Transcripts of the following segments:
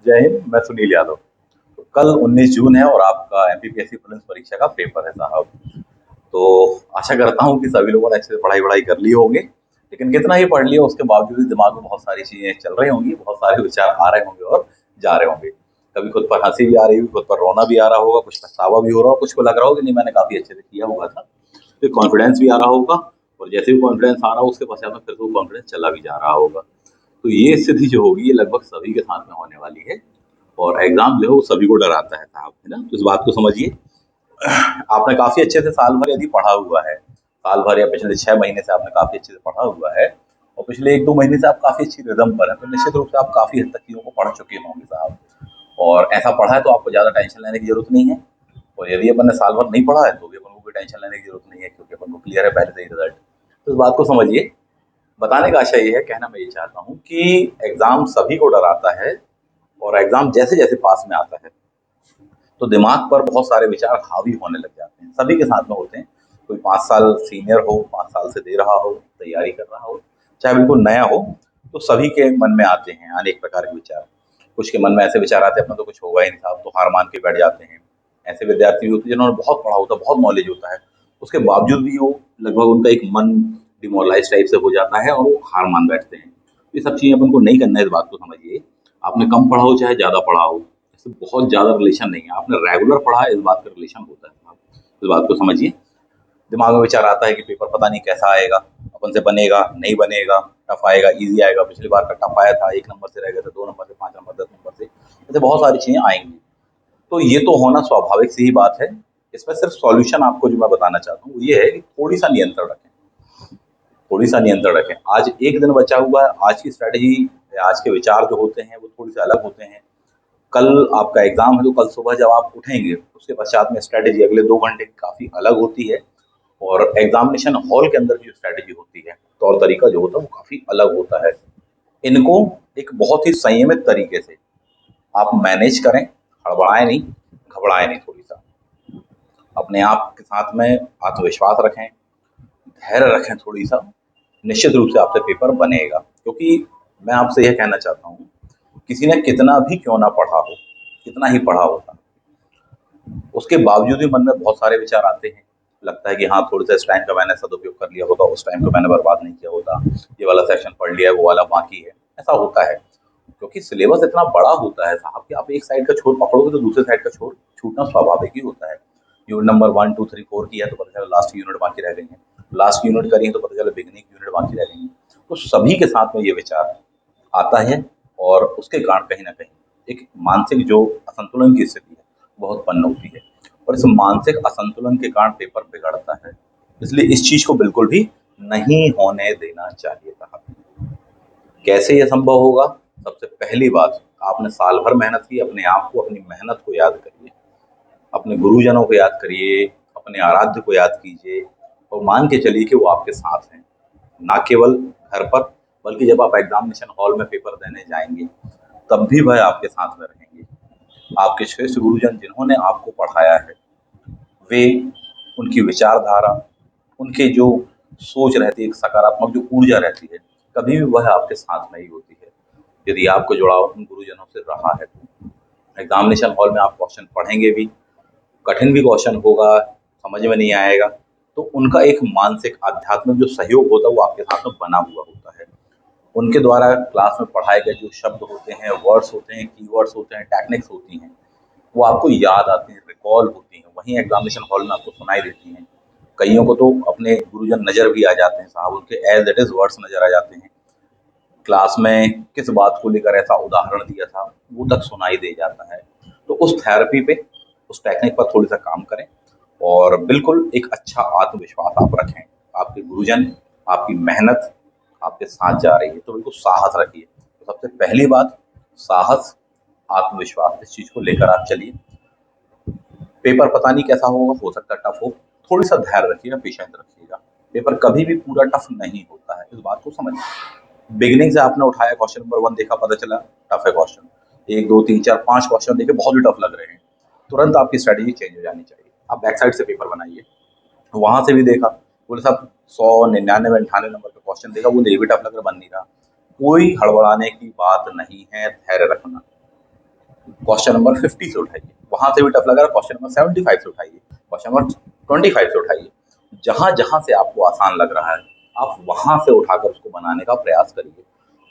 जय हिंद। मैं सुनील यादव। तो कल 19 जून है और आपका एमपीपीएससी प्रीलिम्स परीक्षा का पेपर है साहब। तो आशा करता हूँ कि सभी लोगों ने अच्छे से पढ़ाई वढ़ाई कर ली होंगे, लेकिन कितना ही पढ़ लिया उसके बावजूद भी दिमाग में बहुत सारी चीजें चल रही होंगी, बहुत सारे विचार आ रहे होंगे और जा रहे होंगे। कभी खुद पर हंसी भी आ रही होगी, खुद पर रोना भी आ रहा होगा, कुछ पछतावा भी हो रहा होगा, कुछ को लग रहा होगा कि नहीं मैंने काफी अच्छे से किया हुआ था। फिर कॉन्फिडेंस भी आ रहा होगा, और जैसे भी कॉन्फिडेंस आ रहा होगा उसके पश्चात में फिर वो कॉन्फिडेंस चला भी जा रहा होगा। तो ये स्थिति जो होगी ये लगभग सभी के साथ में होने वाली है। और एग्जाम जो है वो सभी को डराता है साहब, है ना? तो इस बात को समझिए। आपने काफी अच्छे से साल भर यदि पढ़ा हुआ है, साल भर या पिछले 6 महीने से आपने काफी अच्छे से पढ़ा हुआ है, और पिछले 1-2 महीने से आप काफी अच्छी रिदम पर हैं, तो निश्चित रूप से आप काफी हद तक चीजों को पढ़ चुके होंगे साहब। और ऐसा पढ़ा है तो आपको ज्यादा टेंशन लेने की जरूरत नहीं है। और यदि अपन ने साल भर नहीं पढ़ा है तो भी अपन को कोई टेंशन लेने की जरूरत नहीं है, क्योंकि अपन को क्लियर है पहले से ही रिजल्ट। तो इस बात को समझिए। बताने का आशय ये है, कहना मैं ये चाहता हूँ कि एग्जाम सभी को डराता है, और एग्जाम जैसे जैसे पास में आता है तो दिमाग पर बहुत सारे विचार हावी होने लग जाते हैं, सभी के साथ में होते हैं। कोई 5 साल सीनियर हो, 5 साल से दे रहा हो, तैयारी कर रहा हो, चाहे बिल्कुल नया हो, तो सभी के मन में आते हैं अनेक प्रकार के विचार। कुछ के मन में ऐसे विचार आते हैं अपना तो कुछ होगा ही नहीं साहब, तो हार मान के बैठ जाते हैं। ऐसे विद्यार्थी भी होते हैं जिन्होंने बहुत पढ़ा होता है, बहुत नॉलेज होता है, उसके बावजूद भी वो लगभग उनका एक मन डिमोरलाइज टाइप से हो जाता है और वो हार मान बैठते हैं। ये सब चीजें अपन को नहीं करना है, इस बात को समझिए। आपने कम पढ़ा हो चाहे ज्यादा पढ़ा हो, इससे बहुत ज्यादा रिलेशन नहीं है। आपने रेगुलर पढ़ा है, इस बात का रिलेशन होता है। आप इस बात को समझिए। दिमाग में विचार आता है कि पेपर पता नहीं कैसा आएगा, अपन से बनेगा नहीं बनेगा, टफ आएगा इजी आएगा, पिछली बार का टफ आया था, 1 नंबर से रह गए थे, 2 नंबर से, 5 नंबर, 10 नंबर से, ऐसे बहुत सारी चीजें आएंगी। तो ये तो होना स्वाभाविक सी ही बात है। इसमें सिर्फ सॉल्यूशन आपको जो मैं बताना चाहता हूँ वो ये है कि थोड़ी सा नियंत्रण रखें, थोड़ी सा नियंत्रण रखें। आज एक दिन बचा हुआ है, आज की स्ट्रैटेजी, आज के विचार जो होते हैं वो थोड़ी से अलग होते हैं। कल आपका एग्जाम है तो कल सुबह जब आप उठेंगे उसके पश्चात में स्ट्रैटेजी अगले 2 घंटे की काफी अलग होती है। और एग्जामिनेशन हॉल के अंदर की जो स्ट्रैटेजी होती है, तौर तरीका जो होता है वो काफी अलग होता है। इनको एक बहुत ही संयमित तरीके से आप मैनेज करें, हड़बड़ाएं नहीं, घबराएं नहीं, थोड़ी सा अपने आप के साथ में आत्मविश्वास रखें, धैर्य रखें थोड़ी सा। निश्चित रूप से आपसे पेपर बनेगा, क्योंकि मैं आपसे यह कहना चाहता हूँ, किसी ने कितना भी क्यों ना पढ़ा हो, कितना ही पढ़ा होता, उसके बावजूद भी मन में बहुत सारे विचार आते हैं। लगता है कि हाँ, थोड़ा सा इस टाइम का मैंने सदुपयोग कर लिया होता, उस टाइम को मैंने बर्बाद नहीं किया होता, ये वाला सेक्शन पढ़ लिया है, वो वाला बाकी है। ऐसा होता है क्योंकि सिलेबस इतना बड़ा होता है साहब कि आप एक साइड का छोर पकड़ोगे तो दूसरे साइड का छोर छूटना स्वाभाविक ही होता है। यूनिट नंबर 1, 2, 3, 4 की है तो पता चला लास्ट यूनिट बाकी रह गई है, लास्ट यूनिट करी है तो पता चला बिगनिंग यूनिट बाकी रह गई है। तो सभी के साथ में ये विचार आता है, और उसके कारण कहीं ना कहीं एक मानसिक जो असंतुलन की स्थिति है वो उत्पन्न होती है, और इस मानसिक असंतुलन के कारण पेपर बिगड़ता है। इसलिए इस चीज को बिल्कुल भी नहीं होने देना चाहिए साहब। कैसे ये संभव होगा? सबसे पहली बात, आपने साल भर मेहनत की, अपने आप को, अपनी मेहनत को याद करिए, अपने गुरुजनों को याद करिए, अपने आराध्य को याद कीजिए, और मान के चलिए कि वो आपके साथ हैं। ना केवल घर पर, बल्कि जब आप एग्जामिनेशन हॉल में पेपर देने जाएंगे तब भी वह आपके साथ में रहेंगे। आपके श्रेष्ठ गुरुजन जिन्होंने आपको पढ़ाया है, वे, उनकी विचारधारा, उनके जो सोच रहती है, एक सकारात्मक जो ऊर्जा रहती है, कभी भी वह आपके साथ नहीं होती है यदि आपको जुड़ाव उन गुरुजनों से रहा है तो। एग्जामिनेशन हॉल में आप क्वेश्चन पढ़ेंगे भी, कठिन भी क्वेश्चन होगा, समझ में नहीं आएगा, तो उनका एक मानसिक आध्यात्मिक जो सहयोग होता है वो आपके साथ में बना हुआ होता है। उनके द्वारा क्लास में पढ़ाए गए जो शब्द होते हैं, वर्ड्स होते हैं, कीवर्ड्स होते हैं, टेक्निक्स होती हैं, वो आपको याद आती हैं, रिकॉल होती हैं, वहीं एग्जामिनेशन हॉल में आपको सुनाई देती हैं। कईयों को तो अपने गुरुजन नज़र भी आ जाते हैं साहब, उनके एज इट इज़ वर्ड्स नज़र आ जाते हैं। क्लास में किस बात को लेकर ऐसा उदाहरण दिया था, वो तक सुनाई दे जाता है। तो उस थेरेपी पे, उस टेक्निक पर थोड़ी सा काम करें, और बिल्कुल एक अच्छा आत्मविश्वास आप रखें। आपके गुरुजन, आपकी मेहनत आपके साथ जा रही है, तो बिल्कुल साहस रखिए। तो सबसे पहली बात, साहस, आत्मविश्वास, इस चीज़ को लेकर आप चलिए। पेपर पता नहीं कैसा होगा, हो सकता है टफ हो, थोड़ी सा धैर्य रखिएगा, पेशेंस रखिएगा। पेपर कभी भी पूरा टफ नहीं होता है, इस बात को समझिए। बिगिनिंग से आपने उठाया, क्वेश्चन नंबर 1 देखा, पता चला टफ है क्वेश्चन, 1, 2, 3, 4, 5 क्वेश्चन देखे बहुत ही टफ लग रहे हैं, तुरंत आपकी स्ट्रेटेजी चेंज हो जानी चाहिए। आप बैक साइड से पेपर बनाइए। वहां से भी देखा, बोले साहब 100, 99, 98 नंबर का क्वेश्चन देखा, वो भी टफ लग रहा, बन नहीं रहा। कोई हड़बड़ाने की बात नहीं है, धैर्य रखना। क्वेश्चन नंबर 50 से उठाइए, वहां से भी टफ लग रहा है क्वेश्चन नंबर 75 से उठाइए, क्वेश्चन नंबर 25 से उठाइए। जहां जहां से आपको आसान लग रहा है आप वहां से उठाकर उसको बनाने का प्रयास करिए।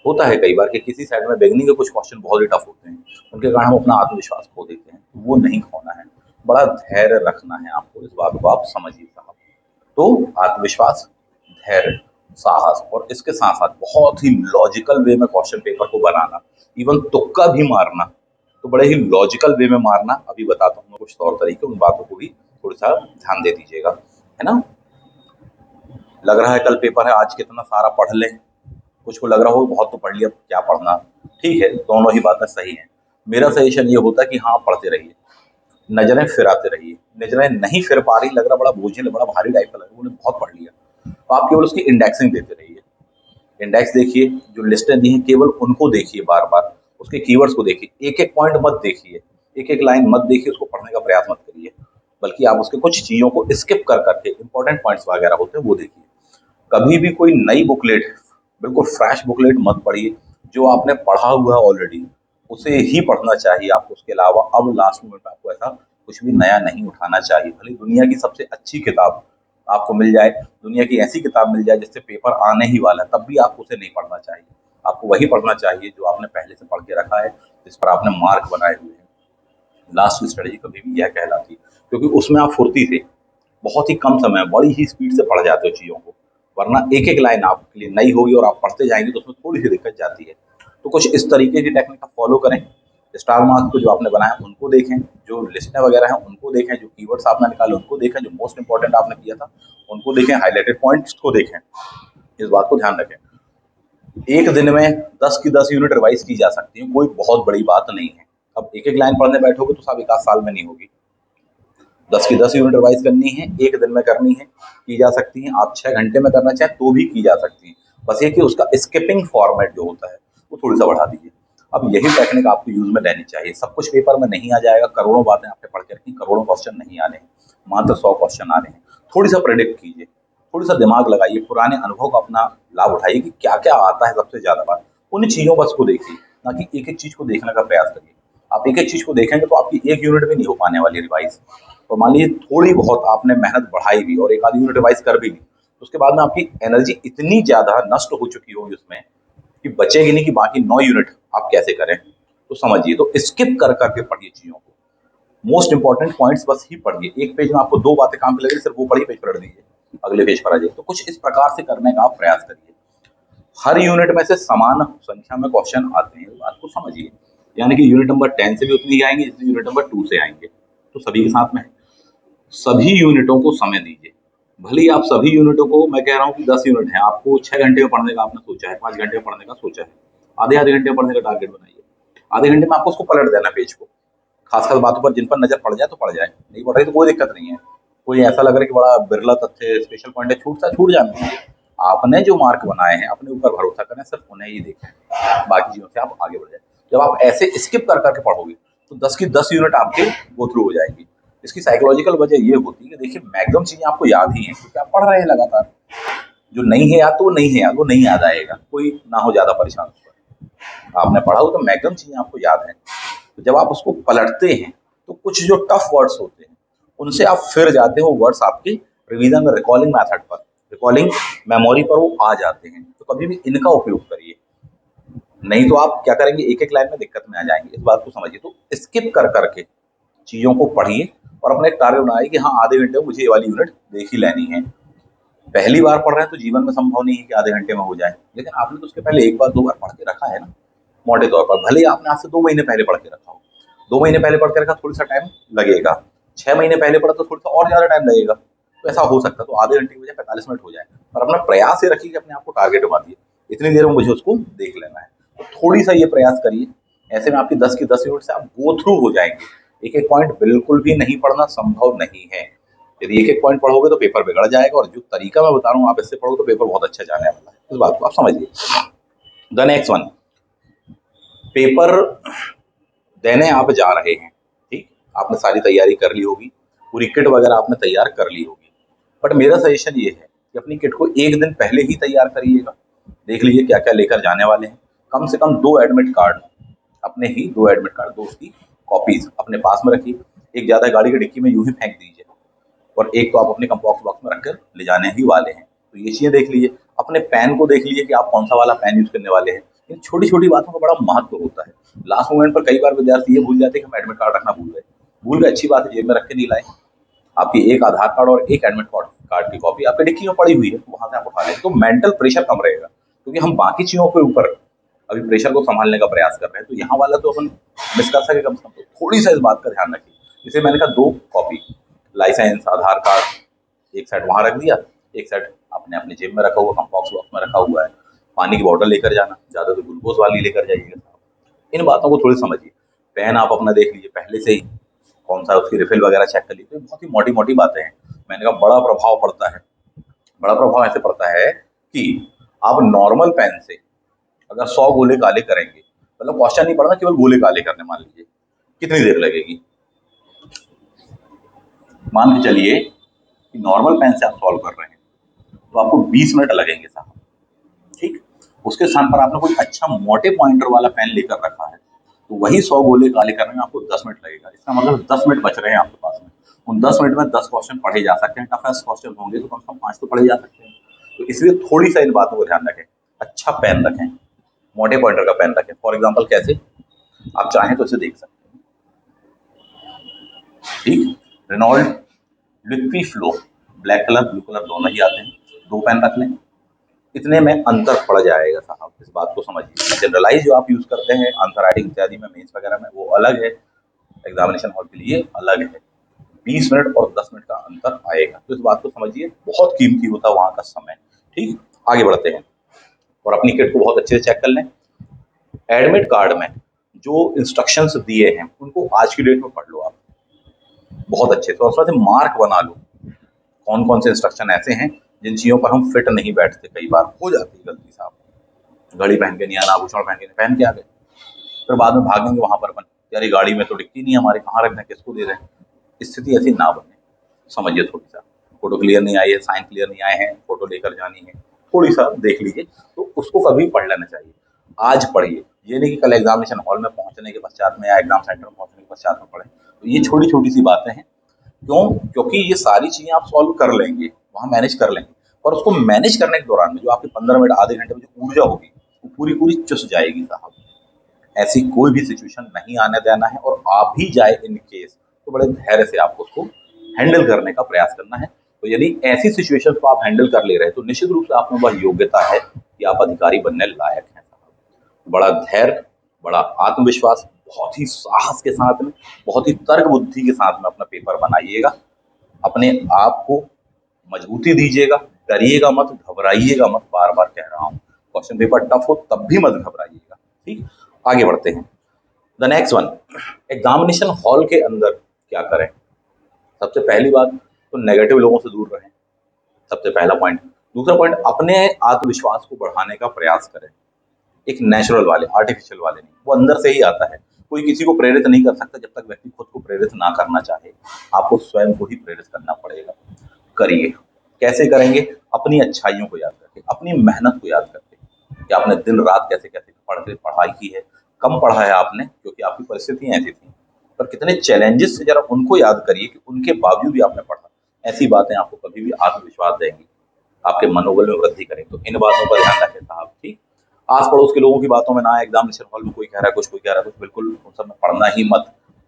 होता है कई बार कि किसी साइड में बिगनिंग के कुछ क्वेश्चन बहुत ही टफ होते हैं, उनके कारण हम अपना आत्मविश्वास खो देते हैं, तो वो नहीं खोना है। बड़ा धैर्य रखना है आपको, इस बात को आप समझिए साहब। तो आत्मविश्वास, धैर्य, साहस और इसके साथ साथ बहुत ही लॉजिकल वे में क्वेश्चन पेपर को बनाना, इवन तुक्का भी मारना, तो बड़े ही लॉजिकल वे में मारना। अभी बताता हूँ मैं कुछ तौर तरीके, उन बातों को भी थोड़ा सा ध्यान दे दीजिएगा, है ना। लग रहा है कल पेपर है, आज कितना सारा पढ़ लें, कुछ को लग रहा हो बहुत तो पढ़ लिया क्या पढ़ना। ठीक है, दोनों ही बातें सही हैं। मेरा सजेशन ये होता है कि हाँ पढ़ते रहिए, नजरें फिराते रहिए। नजरें नहीं फिर पा रही, लग रहा बड़ा बोझिल बड़ा भारी टाइप का लग रहा है, उन्होंने बहुत पढ़ लिया, तो आप केवल उसकी इंडेक्सिंग देते रहिए। इंडेक्स देखिए, जो लिस्टें दी हैं केवल उनको देखिए बार बार, उसके कीवर्ड्स को देखिए, एक एक पॉइंट मत देखिए, एक एक लाइन मत देखिए, उसको पढ़ने का प्रयास मत करिए, बल्कि आप उसके कुछ चीज़ों को स्किप कर करके इंपॉर्टेंट पॉइंट्स वगैरह होते हैं वो देखिए। कभी भी कोई नई बुकलेट, बिल्कुल फ्रेश बुकलेट मत पढ़िए, जो आपने पढ़ा हुआ है ऑलरेडी उसे ही पढ़ना चाहिए आपको। उसके अलावा अब लास्ट मोमेंट में आपको ऐसा कुछ भी नया नहीं उठाना चाहिए। भले दुनिया की सबसे अच्छी किताब आपको मिल जाए, दुनिया की ऐसी किताब मिल जाए जिससे पेपर आने ही वाला है, तब भी आपको उसे नहीं पढ़ना चाहिए। आपको वही पढ़ना चाहिए जो आपने पहले से पढ़ के रखा है, जिस पर आपने मार्क बनाए हुए हैं। लास्ट की स्ट्रेटजी कभी भी यह कहलाती है, क्योंकि उसमें आप फुर्ती से बहुत ही कम समय बड़ी ही स्पीड से पढ़ जाते हो चीज़ों को। वरना एक एक लाइन आपके लिए नई होगी और आप पढ़ते जाएंगे तो उसमें थोड़ी सी दिक्कत जाती है। तो कुछ इस तरीके की टेक्निक आप फॉलो करें। स्टार मार्क्स को जो आपने बनाया उनको देखें, जो लिस्टें वगैरह हैं उनको देखें, जो कीवर्ड्स आपने निकाले उनको देखें, जो मोस्ट इंपॉर्टेंट आपने किया था उनको देखें, हाईलाइटेड पॉइंट्स को देखें। इस बात को ध्यान रखें। एक दिन में 10 की 10 यूनिट रिवाइज की जा सकती है, कोई बहुत बड़ी बात नहीं है। अब एक एक लाइन पढ़ने बैठोगे तो साहब एक आध साल में नहीं होगी। 10 की 10 यूनिट रिवाइज करनी है, एक दिन में करनी है, की जा सकती है। आप 6 घंटे में करना चाहें तो भी की जा सकती है। बस ये कि उसका स्किपिंग फॉर्मेट जो होता है वो थोड़ी सा बढ़ा दीजिए। अब यही टेक्निक आपको यूज में लेनी चाहिए। सब कुछ पेपर में नहीं आ जाएगा, करोड़ों बातें आपने पढ़ के रखी, करोड़ों क्वेश्चन नहीं आने हैं, मात्र 100 क्वेश्चन आने हैं। थोड़ी सा प्रेडिक्ट कीजिए, थोड़ी सा दिमाग लगाइए, पुराने अनुभव का अपना लाभ उठाइए कि क्या क्या आता है सबसे ज्यादा बार। उन चीजों बस को देखिए, ना कि एक एक चीज को देखने का प्रयास करिए। आप एक एक चीज को देखेंगे तो आपकी एक यूनिट भी नहीं हो पाने वाली रिवाइज। और मान लीजिए थोड़ी बहुत आपने मेहनत बढ़ाई भी और एक आधी यूनिट रिवाइज कर भी ली, तो उसके बाद में आपकी एनर्जी इतनी ज्यादा नष्ट हो चुकी होगी उसमें कि बचेगी नहीं कि बाकी 9 यूनिट आप कैसे करें। तो समझिए, तो स्किप कर करके पढ़िए चीजों को, मोस्ट इंपॉर्टेंट पॉइंट्स बस ही पढ़िए। एक पेज में आपको दो बातें काम की लगे, सिर्फ वो पढ़िए, पेज पलट दीजिए, अगले पेज पर आ जाइए। तो कुछ इस प्रकार से करने का आप प्रयास करिए। हर यूनिट में से समान संख्या में क्वेश्चन आते हैं, इस बात को समझिए। यानी कि यूनिट नंबर 10 से भी उतनी ही आएंगे जितनी यूनिट नंबर 2 से आएंगे, तो सभी के साथ में सभी यूनिटों को समय दीजिए। भले ही आप सभी यूनिटों को, मैं कह रहा हूँ कि 10 यूनिट है, आपको 6 घंटे में पढ़ने का आपने सोचा है, 5 घंटे में पढ़ने का सोचा है, आधे आधे घंटे में पढ़ने का टारगेट बनाइए। आधे घंटे में आपको उसको पलट देना पेज को, खास खास बातों पर जिन पर नजर पड़ जाए तो पड़ जाए, नहीं पड़ रही तो कोई दिक्कत नहीं है। कोई ऐसा लग रहा है कि बड़ा बिरला तथ्य स्पेशल पॉइंट है, छूट जाने दीजिए। आपने जो मार्क बनाए हैं अपने ऊपर भरोसा करें, सिर्फ उन्हें ही देखें, बाकी चीजों से आप आगे बढ़ जाए। जब आप ऐसे स्किप कर करके पढ़ोगे तो 10 की 10 यूनिट आपके गो थ्रू हो जाएंगी। इसकी साइकोलॉजिकल वजह ये होती है कि देखिए मैक्सिमम चीजें आपको याद ही हैं, क्योंकि आप पढ़ रहे हैं लगातार। जो नहीं है याद तो वो नहीं है याद, वो नहीं याद आएगा, कोई ना हो ज्यादा परेशान उस पर। आपने पढ़ा हो तो मैक्सिमम चीजें आपको याद है। तो जब आप उसको पलटते हैं तो कुछ जो टफ वर्ड्स होते हैं उनसे आप फिर जाते हो, वर्ड्स आपके रिवीजन में रिकॉलिंग मेथड पर, रिकॉलिंग मेमोरी पर वो आ जाते हैं। तो कभी भी इनका उपयोग करिए, नहीं तो आप क्या करेंगे, एक एक लाइन में दिक्कत में आ जाएंगे। इस बात को समझिए। तो स्किप कर करके चीजों को पढ़िए और अपना एक टारगेट बनाइए कि हाँ आधे घंटे में मुझे ये वाली यूनिट देख ही लेनी है। पहली बार पढ़ रहे हैं तो जीवन में संभव नहीं है कि आधे घंटे में हो जाए, लेकिन आपने तो उसके पहले एक बार दो बार पढ़ के रखा है ना, मोटे तौर पर। भले ही आपने आज से 2 महीने पहले पढ़ के रखा हो, 2 महीने पहले पढ़ के रखा, थोड़ा सा टाइम लगेगा। 6 महीने पहले पढ़ा तो थोड़ा सा और ज्यादा टाइम लगेगा। तो ऐसा हो सकता है तो आधे घंटे की बजाय 45 मिनट हो जाए। और अपना प्रयास ये रखिए कि अपने आप को टारगेट बना दिए, इतनी देर में मुझे उसको देख लेना है। तो थोड़ी सा ये प्रयास करिए, ऐसे में आपकी 10 की 10 यूनिट से आप गो थ्रू हो जाएंगे। एक एक पॉइंट बिल्कुल भी नहीं पढ़ना संभव नहीं है। यदि एक एक पॉइंट पढ़ोगे तो पेपर बिगड़ जाएगा, और जो तरीका मैं बता रहा हूँ आप इससे पढ़ोगे तो पेपर बहुत अच्छा जाने वाला है। इस बात को आप समझिए। द नेक्स्ट वन, पेपर देने आप जा रहे हैं, ठीक, आपने सारी तैयारी कर ली होगी, पूरी किट वगैरह आपने तैयार कर ली होगी। बट मेरा सजेशन ये है कि अपनी किट को एक दिन पहले ही तैयार करिएगा। देख लीजिए क्या क्या लेकर जाने वाले हैं। कम से कम 2 एडमिट कार्ड अपने ही 2 एडमिट कार्ड, 2 उसकी कॉपीज अपने पास में रखिए। एक ज़्यादा गाड़ी की डिक्की में यूँ ही फेंक दीजिए, और एक तो आप अपने कंपास बॉक्स में रखकर ले जाने ही वाले हैं। तो ये चीज़ें देख लीजिए। अपने पेन को देख लीजिए कि आप कौन सा वाला पेन यूज़ करने वाले हैं। इन छोटी-छोटी बातों का बड़ा महत्व होता है। लास्ट मोमेंट पर कई बार विद्यार्थी ये भूल जाते हैं कि हम एडमिट कार्ड रखना भूल गए। भूल गए, अच्छी बात है, जेब में रख के नहीं लाए। आपकी एक आधार कार्ड और एक एडमिट कार्ड की कॉपी आपकी डिक्की में पड़ी हुई है, वहाँ से आप उठा लें, तो मेंटल प्रेशर कम रहेगा। क्योंकि हम बाकी चीज़ों के ऊपर अभी प्रेशर को संभालने का प्रयास कर रहे हैं, तो यहाँ वाला तो अपन मिस कर सके कम से कम। तो थोड़ी-सा इस बात का ध्यान रखिए। जैसे मैंने कहा 2 कॉपी, लाइसेंस, आधार कार्ड एक साइड वहाँ रख दिया, एक साइड आपने अपनी जेब में रखा हुआ, कंपास बॉक्स में रखा हुआ है। पानी की बॉटल लेकर जाना, ज़्यादा तो ग्लूकोज़ वाली लेकर जाइएगा। इन बातों को थोड़ी समझिए। पेन आप अपना देख लीजिए पहले से ही, कौन-सा उसकी रिफ़िल वगैरह चेक कर लीजिए। बहुत ही मोटी-मोटी बातें हैं। मैंने कहा बड़ा प्रभाव पड़ता है। बड़ा प्रभाव ऐसे पड़ता है कि आप नॉर्मल पेन से अगर 100 गोले काले करेंगे, मतलब क्वेश्चन नहीं पढ़ना, केवल गोले काले करने मान लीजिए, कितनी देर लगेगी? मान के चलिए कि नॉर्मल पेन से आप सॉल्व कर रहे हैं, तो आपको 20 मिनट लगेंगे साहब, ठीक? उसके स्थान पर आपने कोई अच्छा मोटे पॉइंटर वाला पेन लेकर रखा है, तो वही 100 गोले काले करने में आपको 10 मिनट लगेगा। इसका मतलब 10 मिनट बच रहे हैं आपके पास में। उन 10 मिनट में 10 क्वेश्चन पढ़े जा सकते हैं। टफेस्ट क्वेश्चन होंगे तो कम से कम 5 तो पढ़े जा सकते हैं। तो इसलिए थोड़ी-सा इन बातों को ध्यान रखें। अच्छा पेन रखें, मोटे पॉइंटर का पेन रखें। फॉर एग्ज़ाम्पल कैसे? आप चाहें तो इसे देख सकते हैं, ठीक? Reynold Liqui Flo, black colour, blue colour दोनों ही आते हैं। 2 पेन रख लें। इतने में अंतर पड़ जाएगा साहब, इस बात को समझिए। जनरलाइज जो आप यूज़ करते हैं आंसर राइटिंग इत्यादि में, मेंस वगैरह में, वो अलग है, एग्जामिनेशन हॉल के लिए अलग है। 20 मिनट और 10 मिनट का अंतर आएगा, तो इस बात को समझिए। बहुत कीमती होता है वहाँ का समय, ठीक? आगे बढ़ते हैं और अपनी किट को बहुत अच्छे से चेक कर लें। एडमिट कार्ड में जो इंस्ट्रक्शंस दिए हैं उनको आज की डेट में पढ़ लो आप बहुत अच्छे से, और उसमें से मार्क बना लो कौन कौन से इंस्ट्रक्शन ऐसे हैं जिन चीज़ों पर हम फिट नहीं बैठते। कई बार हो जाती है गलती साहब, घड़ी पहन के नहीं आना, आभूषण पहन के आ गए, फिर बाद में भागेंगे वहां पर अपन, यार ये गाड़ी में तो डिक्की नहीं, हमारे कहाँ रख दें, किसको दे दें। स्थिति ऐसी ना बने, समझिए थोड़ी सा। फोटो क्लियर नहीं आई है, साइन क्लियर नहीं आए हैं, फोटो लेकर जानी है, थोड़ी सा देख लीजिए। तो उसको कभी पढ़ लेना चाहिए, आज पढ़िए। ये नहीं कि कल एग्जामिनेशन हॉल में पहुंचने के पश्चात में या एग्जाम सेंटर में पहुंचने के पश्चात में पढ़ें। तो ये छोटी छोटी सी बातें हैं। क्यों? क्योंकि ये सारी चीजें आप सॉल्व कर लेंगे, वहां मैनेज कर लेंगे, और उसको मैनेज करने के दौरान में जो आपके 15 मिनट आधे घंटे में जो ऊर्जा होगी वो पूरी पूरी चुस जाएगी साहब। ऐसी कोई भी सिचुएशन नहीं आने देना है, और आ भी जाए इन केस तो बड़े धैर्य से आपको उसको हैंडल करने का प्रयास करना है। तो यदि ऐसी सिचुएशन को आप हैंडल कर ले रहे हैं तो निश्चित रूप से आप में वह योग्यता है कि आप अधिकारी बनने लायक हैं। बड़ा धैर्य, बड़ा आत्मविश्वास, बहुत ही साहस के साथ में, बहुत ही तर्क बुद्धि के साथ में अपना पेपर बनाइएगा। अपने आप को मजबूती दीजिएगा, डरिएगा मत, घबराइएगा मत, बार बार कह रहा हूँ। क्वेश्चन पेपर टफ हो तब भी मत घबराइएगा, ठीक? आगे बढ़ते हैं। The next one, examination hall के अंदर क्या करें? सबसे पहली बात तो नेगेटिव लोगों से दूर रहें, सबसे पहला पॉइंट। दूसरा पॉइंट, अपने आत्मविश्वास को बढ़ाने का प्रयास करें। एक नेचुरल वाले, आर्टिफिशियल वाले नहीं, वो अंदर से ही आता है। कोई किसी को प्रेरित नहीं कर सकता जब तक व्यक्ति खुद को प्रेरित ना करना चाहे। आपको स्वयं को ही प्रेरित करना पड़ेगा। करिए। कैसे करेंगे? अपनी अच्छाइयों को याद करके, अपनी मेहनत को याद करके, कि आपने दिन रात कैसे कैसे पढ़ाई की है। कम पढ़ा है आपने क्योंकि आपकी परिस्थितियां ऐसी थी, पर कितने चैलेंजेस से, जरा उनको याद करिए कि उनके बावजूद भी आपने पढ़ा। ऐसी बातें आपको कभी भी आत्मविश्वास देंगी, आपके मनोबल में वृद्धि करें। तो इन बातों का ध्यान रखें साहब, ठीक? आस पड़ोस के लोगों की बातों में ना आए। एग्जामिनेशन हॉल में कोई कह रहा है कुछ, कोई कह रहा है कुछ, बिल्कुल उन सब में पढ़ना ही मत।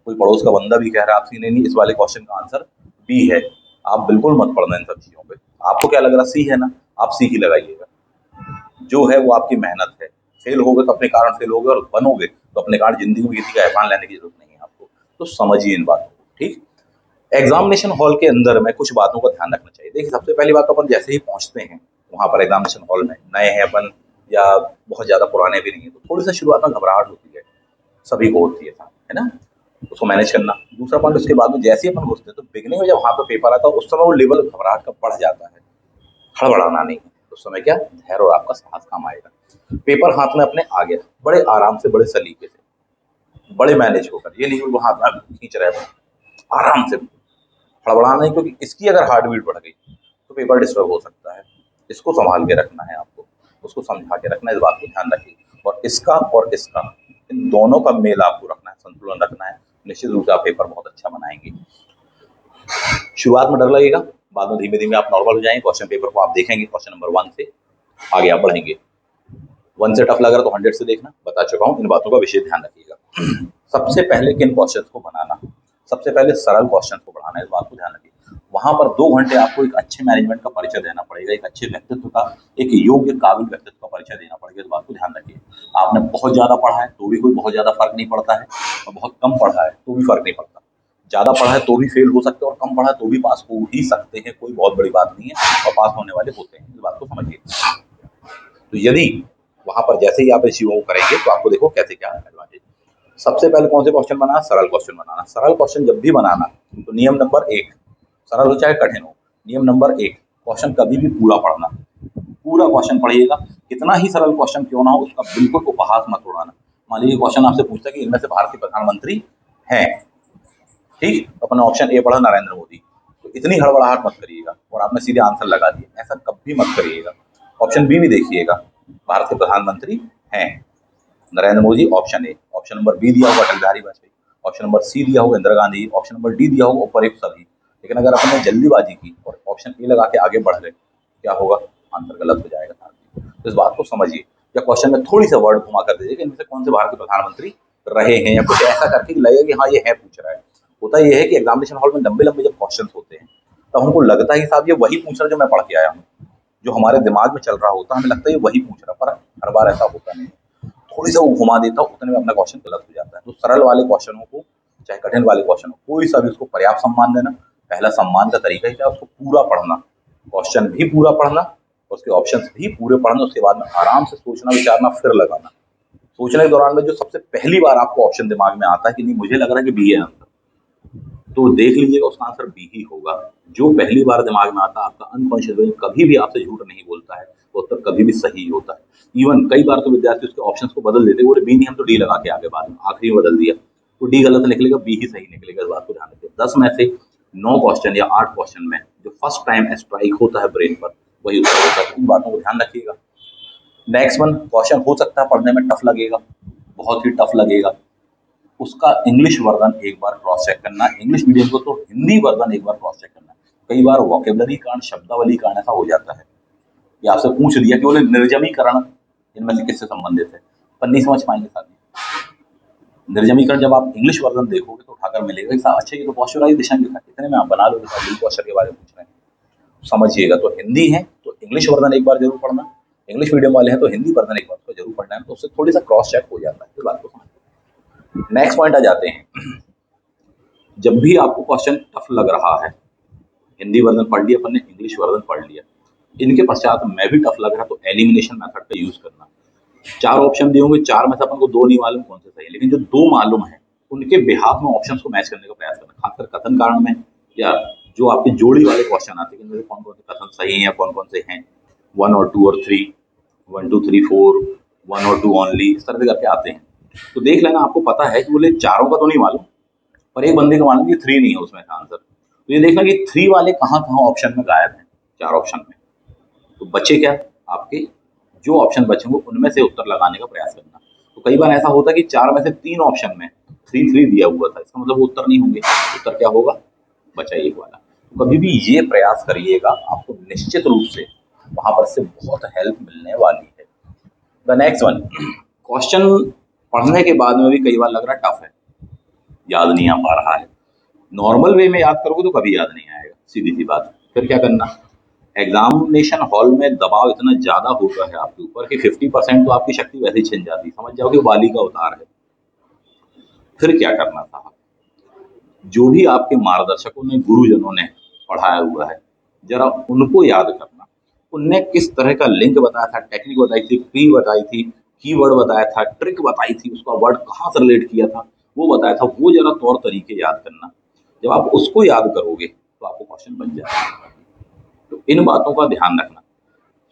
कोई पड़ोस का बंदा भी कह रहा है आप सी नहीं, इस वाले क्वेश्चन का आंसर बी है, आप बिल्कुल मत पढ़ना इन सब चीजों पे। आपको क्या लग रहा सी है ना, आप सी ही लगाइएगा। जो है वो आपकी मेहनत है। फेल होगे तो अपने कारण फेल होगे, और बनोगे तो अपने कारण। जिंदगी में किसी का एहसान लेने की जरूरत नहीं है आपको। तो समझिए इन बातों को, ठीक? एग्जामिनेशन हॉल के अंदर में कुछ बातों का ध्यान रखना चाहिए। देखिए, सबसे पहली बात तो अपन जैसे ही पहुंचते हैं वहां पर एग्जामिनेशन हॉल में, नए हैं अपन या बहुत ज्यादा पुराने भी नहीं है, तो थोड़ी सी शुरुआत में घबराहट होती है, सभी को होती है ना? उसको मैनेज करना। दूसरा पॉइंट, उसके बाद में जैसे ही अपन घुसते हैं तो बिगनिंग में जब वहां पर पेपर आता है उस समय वो लेवल घबराहट का बढ़ जाता है। हड़बड़ाना नहीं है उस समय, क्या धैर्य और आपका साहस काम आएगा। पेपर हाथ में अपने आ गया, बड़े आराम से, बड़े सलीके से, बड़े मैनेज होकर, ये नहीं कि वो हाथ में खींच रहे हैं, आराम से, हड़बड़ाना नहीं। क्योंकि इसकी अगर हार्ट बीट बढ़ गई तो पेपर डिस्टर्ब हो सकता है। इसको संभाल के रखना है आपको, उसको समझा के रखना है, इस बात को ध्यान रखिए। और इसका इन दोनों का मेल आपको रखना है, संतुलन रखना है। निश्चित रूप से आप पेपर बहुत अच्छा बनाएंगे। शुरुआत में डर लगेगा, बाद में धीमे धीमे आप नॉर्मल हो जाएंगे। क्वेश्चन पेपर को आप देखेंगे, क्वेश्चन नंबर 1 से आगे आप बढ़ेंगे। 1 से टफ लग रहा तो 100 से देखना, बता चुका हूँ। इन बातों का विशेष ध्यान रखिएगा। सबसे पहले किन क्वेश्चन को बनाना, सबसे पहले सरल क्वेश्चन को बढ़ाना है, इस बात को ध्यान रखिए। वहां पर 2 घंटे आपको एक अच्छे मैनेजमेंट का परिचय देना पड़ेगा, एक अच्छे व्यक्तित्व का, एक योग्य काबिल व्यक्तित्व का परिचय देना पड़ेगा, इस बात को ध्यान रखिए। आपने बहुत ज्यादा पढ़ा है तो भी कोई बहुत ज्यादा फर्क नहीं पड़ता है, और बहुत कम पढ़ा है तो भी फर्क नहीं पड़ता। ज्यादा पढ़ा है तो भी फेल हो सकते हैं, और कम पढ़ा है तो भी पास हो ही सकते हैं, कोई बहुत बड़ी बात नहीं है, और पास होने वाले होते हैं, इस बात को समझिए। तो यदि वहां पर जैसे ही आप इस चीजों को करेंगे तो आपको देखो कैसे क्या एडवांटेज। सबसे पहले कौन से क्वेश्चन बनाना, सरल क्वेश्चन बनाना। सरल क्वेश्चन जब भी बनाना तो नियम नंबर 1, सरल हो चाहे कठिन हो, नियम नंबर 1, क्वेश्चन कभी भी पूरा पढ़ना। पूरा क्वेश्चन पढ़िएगा, कितना ही सरल क्वेश्चन क्यों ना हो, उसका बिल्कुल उपहास मत उड़ाना। मान लीजिए क्वेश्चन आपसे पूछता है कि इनमें से भारत के प्रधानमंत्री हैं, ठीक, तो अपने ऑप्शन ए पढ़ा नरेंद्र मोदी, तो इतनी हड़बड़ाहट मत करिएगा और आपने सीधे आंसर लगा दिया, ऐसा कभी मत करिएगा। ऑप्शन बी भी देखिएगा, भारत के प्रधानमंत्री हैं Narendra Modi, option A. Option number B दिया होगा Atal Bihari Vajpayee, option number C दिया होगा Indira Gandhi, option number D दिया होगा उपयुक्त सभी। लेकिन अगर आपने जल्दीबाजी की और ऑप्शन ए लगा के आगे बढ़ गए, क्या होगा, आंसर गलत हो जाएगा। तो इस बात को समझिए, या क्वेश्चन में थोड़ी सा वर्ड घुमा कर दीजिए कि इनमें से कौन से भारत के प्रधानमंत्री रहे हैं, या कुछ ऐसा करके लगेगा कि हाँ ये है पूछ रहा है। होता यह है कि एग्जामिनेशन हॉल में लंबे लंबे जब क्वेश्चन होते हैं तब हमको लगता है कि साहब ये वही पूछ रहा है जो मैं पढ़ के आया हूँ, जो हमारे दिमाग में चल रहा होता है, हमें लगता है ये वही पूछ रहा है, पर हर बार ऐसा होता नहीं। थोड़ी सा वो घुमा देता हूँ, उतने में अपना क्वेश्चन गलत हो जाता है। तो सरल वाले क्वेश्चनों को, चाहे कठिन वाले क्वेश्चन हो, कोई सा भी उसको पर्याप्त सम्मान देना। पहला सम्मान का तरीका ही क्या, उसको पूरा पढ़ना, क्वेश्चन भी पूरा पढ़ना, उसके ऑप्शन भी पूरे पढ़ना। उसके बाद में आराम से सोचना विचारना फिर लगाना। सोचने के दौरान में जो सबसे पहली बार आपको ऑप्शन दिमाग में आता है कि नहीं मुझे लग रहा है कि बी है आंसर, तो देख लीजिएगा उसका आंसर बी ही होगा। जो पहली बार दिमाग में आता है, आपका अनकॉन्शियस ब्रेन कभी भी आपसे झूठ नहीं बोलता है, वो उत्तर कभी भी सही होता है। इवन कई बार तो विद्यार्थी उसके ऑप्शंस को बदल देते, बोले बी नहीं हम तो डी लगा के आगे, बाद में आखिरी में बदल दिया, तो डी गलत निकलेगा, बी ही सही निकलेगा, इस बात को ध्यान रखिए। 10 में से 9 क्वेश्चन या 8 क्वेश्चन में जो फर्स्ट टाइम स्ट्राइक होता है ब्रेन पर, वही उत्तर होता है। इन बातों को ध्यान रखिएगा। नेक्स्ट वन, क्वेश्चन हो सकता है पढ़ने में टफ लगेगा, बहुत ही टफ लगेगा, उसका इंग्लिश वर्जन एक बार क्रॉस चेक करना। इंग्लिश मीडियम को तो हिंदी वर्जन एक बार क्रॉस चेक करना। कई बार वोकेबलरी कारण, शब्दावली कारण ऐसा हो जाता है कि आपसे पूछ दिया कि बोले निर्जमीकरण इनमें से किससे संबंधित है, पर नहीं समझ पाएंगे साथी। निर्जमीकरण जब आप इंग्लिश वर्जन देखोगे तो उठाकर मिलेगा कि साहब अच्छा ये तो पॉस्चराइजेशन लिखा है, इतने में आप बना लोगे, साहब बिल पॉस्चर के बारे में पूछ रहे हैं, समझिएगा। तो हिंदी है तो इंग्लिश वर्जन एक बार जरूर पढ़ना, इंग्लिश मीडियम वाले हैं तो हिंदी वर्जन एक बार तो जरूर पढ़ना है, तो उससे थोड़ी सा क्रॉस चेक हो जाता है, इस बात को समझिए। नेक्स्ट पॉइंट आ जाते हैं, जब भी आपको क्वेश्चन टफ लग रहा है, हिंदी वर्जन पढ़ लिया अपन ने, इंग्लिश वर्जन पढ़ लिया, इनके पश्चात में भी टफ लग रहा तो एलिमिनेशन मेथड का यूज करना। 4 ऑप्शन दिए होंगे, 4 में से अपन को 2 नहीं मालूम कौन से सही है, लेकिन जो 2 मालूम है उनके बिहाफ में ऑप्शंस को मैच करने का प्रयास करना, खासकर कथन कारण में, या जो आपके जोड़ी वाले क्वेश्चन आते हैं कौन कौन से कथन सही हैं या कौन कौन से हैं, 1 और 2 और 3, 1 2 3 4, 1 और 2 ओनली, इस तरह से करके आते हैं। तो देख लेना, आपको पता है कि बोले चारों का तो नहीं मालूम, पर एक बंदे का मालूम कि 3 नहीं है उसमें आंसर, तो ये देखना कि 3 वाले कहाँ कहाँ ऑप्शन में गायब हैं, 4 ऑप्शन में। तो बचे क्या, आपके जो ऑप्शन बचेंगे उनमें से उत्तर लगाने का प्रयास करना। तो कई बार ऐसा होता है कि 4 में से 3 ऑप्शन में 3 3 दिया हुआ था, इसका मतलब वो उत्तर नहीं होंगे, उत्तर क्या होगा, बचा एक वाला। तो कभी भी ये प्रयास करिएगा, आपको निश्चित रूप से वहां पर से बहुत हेल्प मिलने वाली है। द नेक्स्ट वन, क्वेश्चन पढ़ने के बाद में भी कई बार लग रहा टफ है, याद नहीं आ पा रहा है। नॉर्मल वे में याद करोगे तो कभी याद नहीं आएगा, सीधी सी बात। फिर क्या करना, एग्जामिनेशन हॉल में दबाव इतना ज्यादा होता है आपके ऊपर कि 50% तो आपकी शक्ति वैसे ही छिन जाती है, समझ जाओ कि बाली का उतार है। फिर क्या करना था, जो भी आपके मार्गदर्शकों ने, गुरुजनों ने पढ़ाया हुआ है, जरा उनको याद करना। उनने किस तरह का लिंक बताया था, टेक्निक बताई थी, ट्री बताई थी, कीवर्ड बताया था, ट्रिक बताई थी, उसका वर्ड कहाँ से रिलेट किया था वो बताया था, वो जरा तौर तरीके याद करना। जब आप उसको याद करोगे तो आपको क्वेश्चन बन जाएगा। तो इन बातों का ध्यान रखना,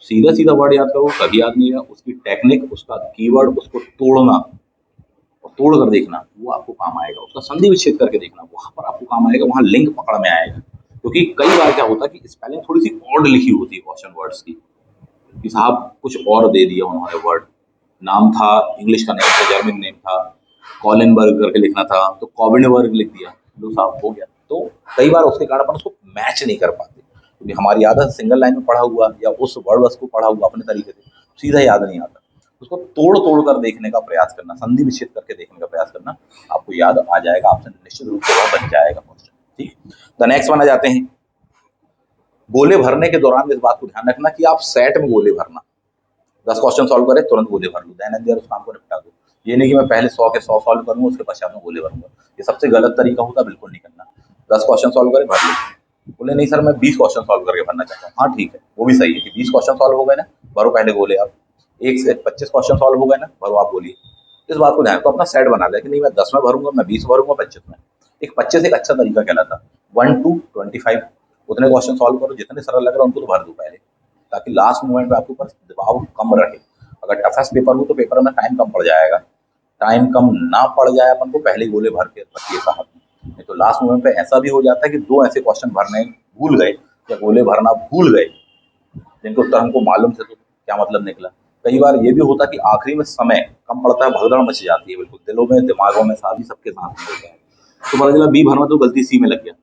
सीधा सीधा वर्ड याद करो कभी याद नहीं आएगा, उसकी टेक्निक, उसका कीवर्ड, उसको तोड़ना और तोड़ कर देखना, वो आपको काम आएगा। उसका संधि विच्छेद करके देखना, वहां पर आपको काम आएगा, वहां लिंक पकड़ में आएगा। क्योंकि कई बार क्या होता है कि स्पेलिंग थोड़ी सी ऑड लिखी होती है क्वेश्चन वर्ड्स की, कि साहब कुछ और दे दिया उन्होंने वर्ड, नाम था, इंग्लिश का नेम था, जर्मन नेम था, कॉलिनबर्ग करके लिखना था, तो कॉबिनबर्ग लिख दिया, लो साहब हो गया। तो कई बार उसके कारण अपन उसको मैच नहीं कर पाते, क्योंकि हमारी आदत सिंगल लाइन में पढ़ा हुआ या उस वर्ड वस्तु को पढ़ा हुआ अपने तरीके से सीधा याद नहीं आता। उसको तोड़ तोड़ कर देखने का प्रयास करना, संधि विच्छेद करके देखने का प्रयास करना, आपको याद आ जाएगा, आपसे निश्चित रूप से वह बन जाएगा क्वेश्चन। ठीक, द नेक्स्ट वन आ जाते हैं। गोले भरने के दौरान इस बात को ध्यान रखना कि आप सेट में गोले भरना, 10 क्वेश्चन सॉल्व करे तुरंत गोले भर लूँ, देन एंड देयर उस काम को निपटा दो। ये नहीं कि मैं पहले 100 के 100 सॉल्व करूंगा, उसके पश्चात में गोले भरूंगा, ये सबसे गलत तरीका होता है, बिल्कुल नहीं करना। 10 क्वेश्चन सॉल्व करे भर लो, बोले नहीं सर मैं 20 क्वेश्चन सॉल्व करके भरना चाहता हूँ, हाँ ठीक है, वो भी सही है कि 20 क्वेश्चन सॉल्व हो गए ना, भरो पहले गोले आप। 1 से 25 क्वेश्चन सॉल्व हो गए ना, भरो आप बोलिए। इस बात को ध्यान, तो अपना सेट बना लिया कि नहीं मैं 10 में भरूंगा, मैं 20 भरूंगा, 25 में। एक 25 एक अच्छा तरीका कहलाता, 1 to 25 उतने क्वेश्चन सॉल्व करो, जितने सरल लग रहा है उनको तो भर दो पहले, ताकि लास्ट मोमेंट पे आपके ऊपर दबाव कम रहे। अगर टफेस्ट पेपर हो तो पेपर में टाइम कम पड़ जाएगा, टाइम कम ना पड़ जाए अपन को पहले गोले भर के रखिए साहब, नहीं तो लास्ट मोमेंट पे ऐसा भी हो जाता है कि 2 ऐसे क्वेश्चन भरने भूल गए या गोले भरना भूल गए जिनके उत्तर हमको मालूम थे, तो क्या मतलब निकला। कई बार ये भी होता है कि आखिरी में समय कम पड़ता है, भगदड़ मच जाती है, बिल्कुल दिलों में दिमागों में साथ ही सबके साथ में होता है, तो पता चला बी भरना तो गलती सी में लग गया,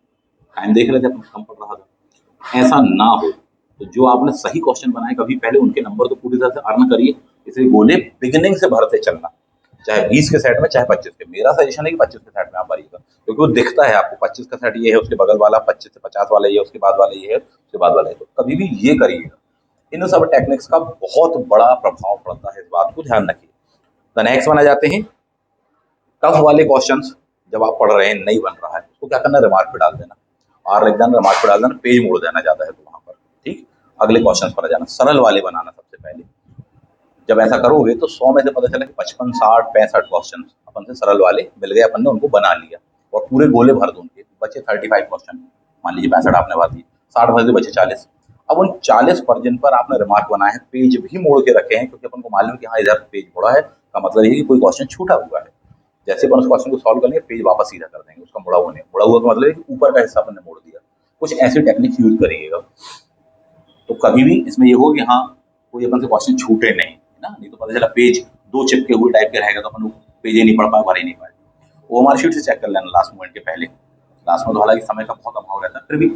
टाइम देख रहे थे अपन कम पड़ रहा था। ऐसा ना हो, तो जो आपने सही क्वेश्चन बनाए कभी पहले उनके नंबर तो पूरी तरह से अर्न करिए, इसलिए गोले बिगिनिंग से भरते चलना, चाहे 20 के सेट में चाहे 25 के। मेरा सजेशन है कि 25 के सेट में आप भरिएगा, क्योंकि वो दिखता है आपको 25 का सेट ये है, उसके बगल वाला 25 से 50 वाला ये है, उसके बाद वाला ये है, उसके बाद वाला ये, तो कभी भी ये करिएगा। इन सब टेक्निक्स का बहुत बड़ा प्रभाव पड़ता है, इस बात को ध्यान रखिए। द नेक्स्ट वन आ जाते हैं, टफ वाले क्वेश्चंस जब आप पढ़ रहे हैं नहीं बन रहा है, उसको क्या करना, रिमार्क पे डाल देना, और लिख देना, रिमार्क पे डाल देना, पेज मोड़ देना ज्यादा है तो वहां पर। ठीक, अगले क्वेश्चन पर आ जाना, सरल वाले बनाना सबसे पहले। जब ऐसा करोगे तो 100 में से पता चला कि 55, 60, 65 क्वेश्चन अपन से सरल वाले मिल गए, अपन ने उनको बना लिया और पूरे गोले भर दो उनके, बचे 35 क्वेश्चन, मान लीजिए 65 आपने भर दिए, 60 भर दिए, बचे 40। अब उन 40 पर जिन पर आपने रिमार्क बनाए हैं, पेज भी मोड़ के रखे हैं, क्योंकि अपन को मालूम है कि हाँ इधर पेज मोड़ा है, का मतलब ये है कि कोई क्वेश्चन छूटा हुआ है। जैसे अपन उस क्वेश्चन को सॉल्व करेंगे, पेज वापस सीधा कर देंगे, उसका मुड़ा हुआ नहीं, मुड़ा हुआ का मतलब है कि ऊपर का हिस्सा अपन ने मोड़ दिया। कुछ ऐसी टेक्निक यूज करिएगा, तो कभी भी इसमें ये हो कि हाँ कोई अपन से क्वेश्चन छूटे नहीं, है ना, नहीं तो पता चला पेज दो चिपके हुए टाइप के रहेगा, तो अपन पेज ही नहीं पढ़ पाए, भर ही नहीं पाए। वो हमारी शीट से चेक कर लेना लास्ट मोमेंट के पहले, लास्ट में तो हालांकि समय का बहुत अभाव रहता है, फिर भी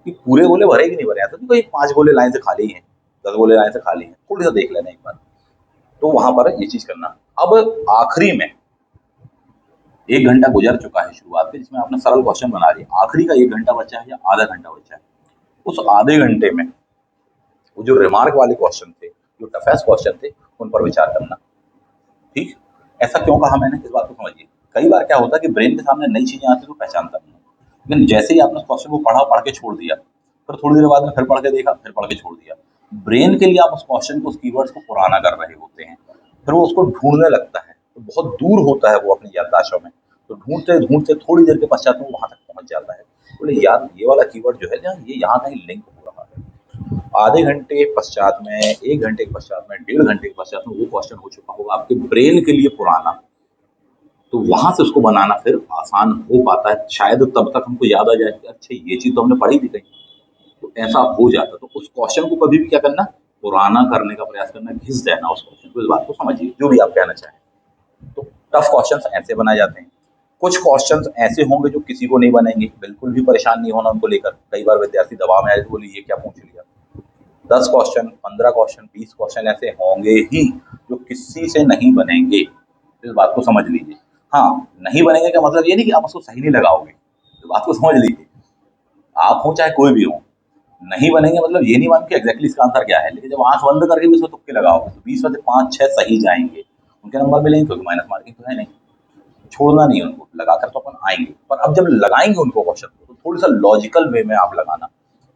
कि पूरे गोले भरे कि नहीं भरे, ऐसा तो कोई 5 गोले लाइन से खाली हैं, 10 गोले लाइन से खाली हैं, थोड़ी सा देख लेना एक बार, तो वहां पर ये चीज करना। अब आखिरी में 1 घंटा गुजर चुका है शुरुआत में, जिसमें आपने सरल क्वेश्चन बना लिया, आखिरी का 1 घंटा बचा है या आधा घंटा बचा है, उस आधे घंटे में वो जो रिमार्क वाले क्वेश्चन थे, जो टफेस्ट क्वेश्चन थे, उन पर विचार करना। ठीक, ऐसा क्यों कहा मैंने, इस बात को समझिए। कई बार क्या होता है कि ब्रेन के सामने नई चीजें आती है तो पहचानता नहीं, लेकिन जैसे ही आपने क्वेश्चन को पढ़ा, पढ़ के छोड़ दिया, फिर थोड़ी देर बाद में फिर पढ़ के देखा, फिर पढ़ के छोड़ दिया, ब्रेन के लिए आप उस क्वेश्चन को, उस कीवर्ड्स को पुराना कर रहे होते हैं, फिर वो उसको ढूंढने लगता है, तो बहुत दूर होता है वो अपनी याददाश्तों में, तो ढूंढते ढूंढते थोड़ी देर के पश्चात में वहां तक पहुंच जाता है, बोले यार ये वाला कीवर्ड जो है ना, ये यहाँ कहीं लिंक हो रहा है। आधे घंटे पश्चात में, 1 घंटे के पश्चात में, 1.5 घंटे के पश्चात में वो क्वेश्चन हो चुका होगा आपके ब्रेन के लिए पुराना, तो वहां से उसको बनाना फिर आसान हो पाता है, शायद तब तक हमको याद आ जाए कि अच्छा ये चीज तो हमने पढ़ी थी कहीं, तो ऐसा हो जाता। तो उस क्वेश्चन को कभी भी क्या करना, पुराना करने का प्रयास करना, घिस देना उस क्वेश्चन को, इस बात को समझिए जो भी आप कहना चाहें। तो टफ क्वेश्चन ऐसे बनाए जाते हैं। कुछ क्वेश्चन ऐसे होंगे जो किसी को नहीं बनेंगे, बिल्कुल भी परेशान नहीं होना उनको लेकर, कई बार विद्यार्थी दबाव में आए तो बोले ये क्या पूछ लिया। 10 क्वेश्चन, 15 क्वेश्चन, 20 क्वेश्चन ऐसे होंगे ही जो किसी से नहीं बनेंगे, इस बात को समझ लीजिए। हाँ, नहीं बनेंगे का मतलब ये नहीं कि आप उसको सही नहीं लगाओगे, इस बात को समझ लीजिए। आप हो चाहे कोई भी हो, नहीं बनेंगे मतलब ये नहीं मान के एग्जैक्टली इसका आंसर क्या है, लेकिन जब आंख बंद करके भी उसमें तुक्के लगाओगे तो 20 में से 5-6 सही जाएंगे, उनके नंबर मिलेंगे, क्योंकि माइनस मार्किंग तो है नहीं। छोड़ना नहीं है उनको, लगाकर तो अपन आएंगे, पर अब जब लगाएंगे उनको क्वेश्चन तो थोड़ी सा लॉजिकल वे में आप लगाना।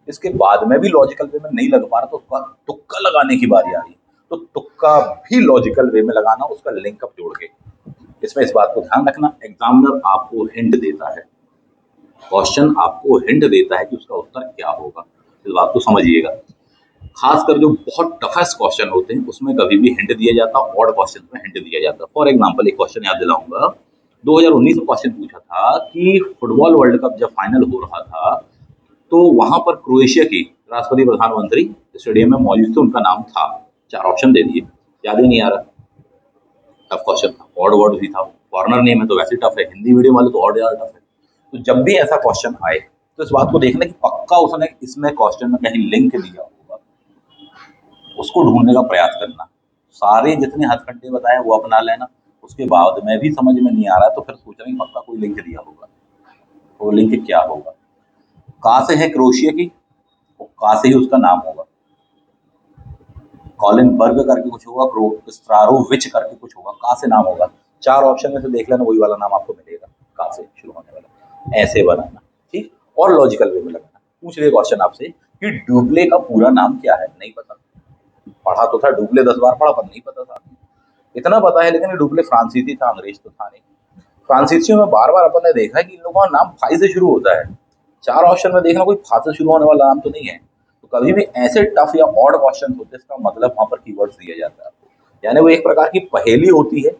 इसके बाद में भी लॉजिकल वे में नहीं लग पा रहा तो उसका तुक्का लगाने की बारी आ रही है, तो तुक्का भी लॉजिकल वे में लगाना, उसका लिंकअप जोड़ के। इसमें इस बात को ध्यान रखना, एग्जामिनर आपको हिंट देता है, क्वेश्चन आपको हिंट देता है कि उसका उत्तर क्या होगा, इस बात को समझिएगा। खासकर जो बहुत टफेस्ट क्वेश्चन होते हैं उसमें कभी भी हिंट दिया जाता है, ऑड क्वेश्चन में हिंट दिया जाता है। फॉर एग्जांपल एक क्वेश्चन याद दिलाऊंगा, 2019 में क्वेश्चन पूछा था कि फुटबॉल वर्ल्ड कप जब फाइनल हो रहा था, तो वहां पर क्रोएशिया की राष्ट्रपति प्रधानमंत्री स्टेडियम में मौजूद थे, उनका नाम था, 4 ऑप्शन दे दिए, याद ही नहीं आ रहा, टफ क्वेश्चन था, ऑड वर्ड भी था, फॉरेनर नेम है तो वैसे टफ है, हिंदी मीडियम वाले तो और ज्यादा टफ है। तो जब भी ऐसा क्वेश्चन आए तो इस बात को देखना कि पक्का उसने इसमें क्वेश्चन में कहीं लिंक दिया होगा, उसको ढूंढने का प्रयास करना। सारे जितने हथकंडे बताए वो अपना लेना, उसके बाद में भी समझ में नहीं आ रहा है तो फिर सोचना कि पक्का कोई लिंक दिया होगा। वो लिंक क्या होगा? का से है क्रोशिया की, तो का से ही उसका नाम होगा। कॉलिन बर्ग करके कुछ होगा, स्ट्रारोविच करके कुछ होगा, का से नाम होगा। 4 ऑप्शन में से देख लेना, वही वाला नाम आपको मिलेगा, का से शुरू होने वाला। ऐसे बनाना, ठीक। और लॉजिकल वे में लगाना। पूछ रहे क्वेश्चन आपसे कि डुप्ले का पूरा नाम क्या है, नहीं पता। पढ़ा तो था डुप्ले, 10 बार पढ़ा, पर नहीं पता था। इतना पता है लेकिन ये डुप्ले फ्रांसीसी था, अंग्रेज तो था नहीं। फ्रांसीसियों में बार बार अपन ने देखा है कि इन लोगों का नाम फाई से शुरू होता है। 4 ऑप्शन में देखना, कोई फा से शुरू होने वाला नाम तो नहीं है। तो कभी भी ऐसे टफ या ऑड क्वेश्चन होते हैं, इसका मतलब वहां पर कीवर्ड्स दिया जाता है आपको। यानी वो एक प्रकार की पहेली होती है,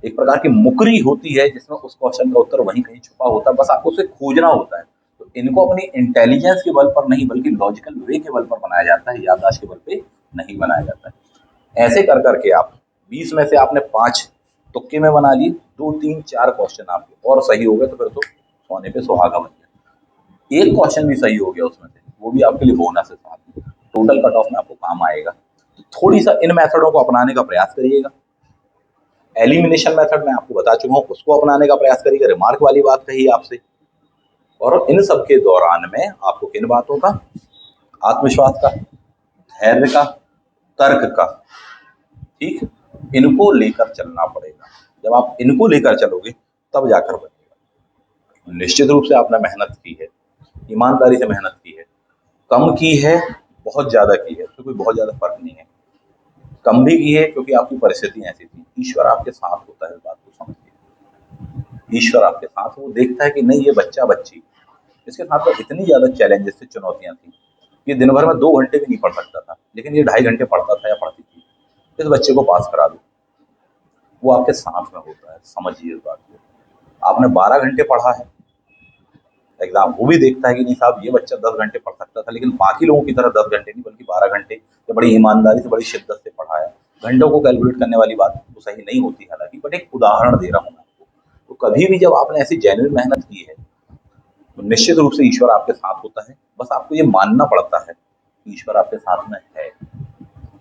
एक प्रकार की मुकरी होती है, जिसमें उस क्वेश्चन का उत्तर वहीं कहीं छुपा होता है, बस आपको उसे खोजना होता है। तो इनको अपनी इंटेलिजेंस के बल पर नहीं, बल्कि लॉजिकल वे के बल पर बनाया जाता है, याददाश्त के बल पे नहीं बनाया जाता है। ऐसे कर करके आप 20 में से आपने 5 तुक्के में बना लिए, 2, 3, 4 क्वेश्चन आपके और सही हो गए तो फिर तो सोने पे सुहागा बन गया। एक क्वेश्चन भी सही हो गया उसमें से, वो भी आपके लिए बोनस है साथ में, टोटल कट ऑफ में आपको काम आएगा। तो थोड़ी सा इन मेथडों को अपनाने का प्रयास करिएगा। एलिमिनेशन मेथड मैं आपको बता चुका हूँ, उसको अपनाने का प्रयास करिएगा। रिमार्क वाली बात कही आपसे। और इन सब के दौरान में आपको किन बातों का, आत्मविश्वास का, धैर्य का, तर्क का, ठीक, इनको लेकर चलना पड़ेगा। जब आप इनको लेकर चलोगे तब जाकर बनेगा। निश्चित रूप से आपने मेहनत की है, ईमानदारी से मेहनत की है, कम की है, बहुत ज्यादा की है, तो कोई बहुत ज्यादा फर्क नहीं है। कम भी की है क्योंकि आपकी परिस्थिति ऐसी थी, ईश्वर आपके साथ होता है, इस बात को समझिए। ईश्वर आपके साथ, वो देखता है कि नहीं ये बच्चा बच्ची, इसके साथ तो इतनी ज्यादा चैलेंजेस थी, चुनौतियां थी, ये दिन भर में 2 घंटे भी नहीं पढ़ सकता था, लेकिन ये 2.5 घंटे पढ़ता था या पढ़ती थी, इस बच्चे को पास करा दो। वो आपके साथ में होता है, समझिए इस बात को। आपने 12 घंटे पढ़ा है एग्जाम, वो भी देखता है कि नहीं साहब ये बच्चा 10 घंटे पढ़ सकता था, लेकिन बाकी लोगों की तरह 10 घंटे नहीं बल्कि 12 घंटे, तो बड़ी ईमानदारी से, बड़ी शिद्दत से पढ़ा है। घंटों को कैलकुलेट करने वाली बात तो सही नहीं होती हालांकि, बट एक उदाहरण दे रहा हूँ मैं आपको। तो कभी भी जब आपने ऐसी जेन्युइन मेहनत की है तो निश्चित रूप से ईश्वर आपके साथ होता है। बस आपको ये मानना पड़ता है कि ईश्वर आपके साथ में है,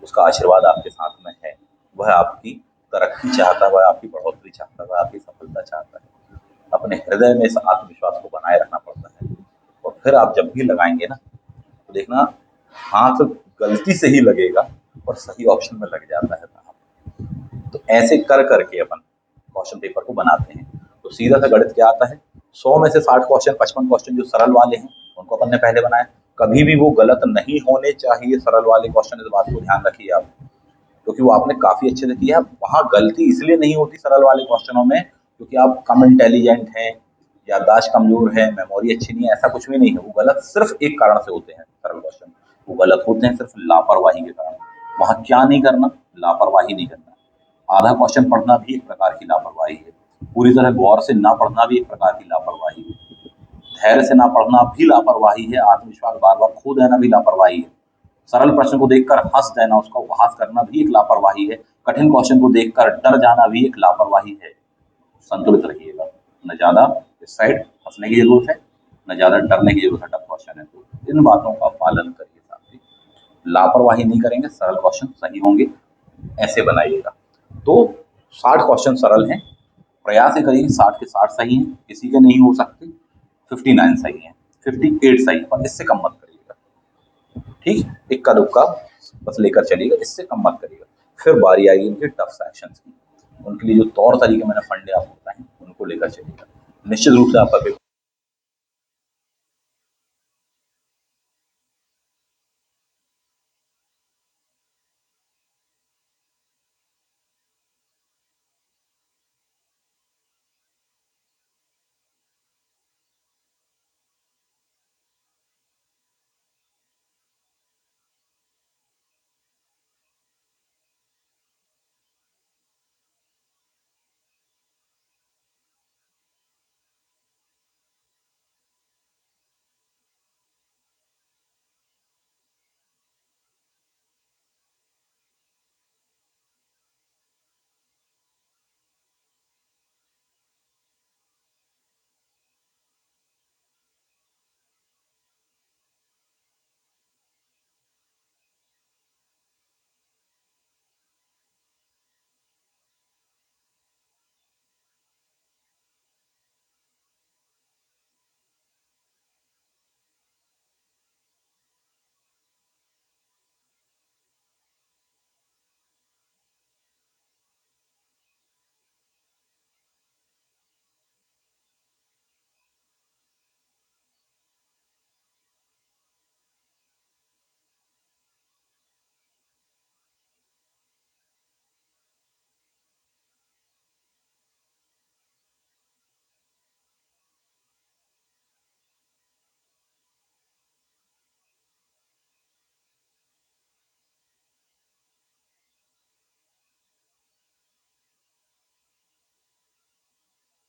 उसका आशीर्वाद आपके साथ में है, वह आपकी तरक्की चाहता है, वह आपकी बढ़ोतरी चाहता है, वह आपकी सफलता चाहता है। अपने हृदय में इस आत्मविश्वास को बनाए रखना पड़ता है। और फिर आप जब भी लगाएंगे ना, तो देखना हाथ गलती से ही लगेगा और सही ऑप्शन में लग जाता है साहब। तो ऐसे कर करके अपन क्वेश्चन पेपर को बनाते हैं। तो सीधा सा गणित क्या आता है, 100 में से 60 क्वेश्चन, 55 क्वेश्चन जो सरल वाले हैं उनको अपन ने पहले बनाया। कभी भी वो गलत नहीं होने चाहिए सरल वाले क्वेश्चन, इस बात को ध्यान रखिए आप, क्योंकि वो आपने काफी अच्छे से किया। वहां गलती इसलिए नहीं होती सरल वाले क्वेश्चनों में क्योंकि आप कम इंटेलिजेंट हैं, याददाश्त कमजोर है, मेमोरी अच्छी नहीं है, ऐसा कुछ भी नहीं है। वो गलत सिर्फ एक कारण से होते हैं सरल क्वेश्चन, वो गलत होते हैं सिर्फ लापरवाही के कारण। वहां क्या नहीं करना, लापरवाही नहीं करना। आधा क्वेश्चन पढ़ना भी एक प्रकार की लापरवाही है, पूरी तरह गौर से ना पढ़ना भी एक प्रकार की लापरवाही है, धैर्य से ना पढ़ना भी लापरवाही है, आत्मविश्वास बार बार खो देना भी लापरवाही है, सरल प्रश्न को देखकर हंस देना, उसका उपहास करना भी एक लापरवाही है, कठिन क्वेश्चन को देखकर डर जाना भी एक लापरवाही है। संतुलित रहिएगा, न ज्यादा इस साइड हंसने की जरूरत है, न ज्यादा डरने की जरूरत है। टफ क्वेश्चन है तो इन बातों का पालन करिए साथी, लापरवाही नहीं करेंगे, सरल क्वेश्चन सही होंगे, ऐसे बनाइएगा। तो 60 क्वेश्चन सरल हैं, प्रयास ही करिए 60 के 60 सही हैं, किसी के नहीं हो सकते, 59 सही है, 58 सही है, पर इससे कम मत करिएगा, ठीक। इक्का दुक्का बस लेकर चलिएगा, इससे कम मत करिएगा। फिर बारी आएगी इनके टफ सेक्शन की, उनके लिए जो तौर तरीके मैंने फंडे आपको बताए उनको लेकर चलिएगा। निश्चित रूप से आपका पेपर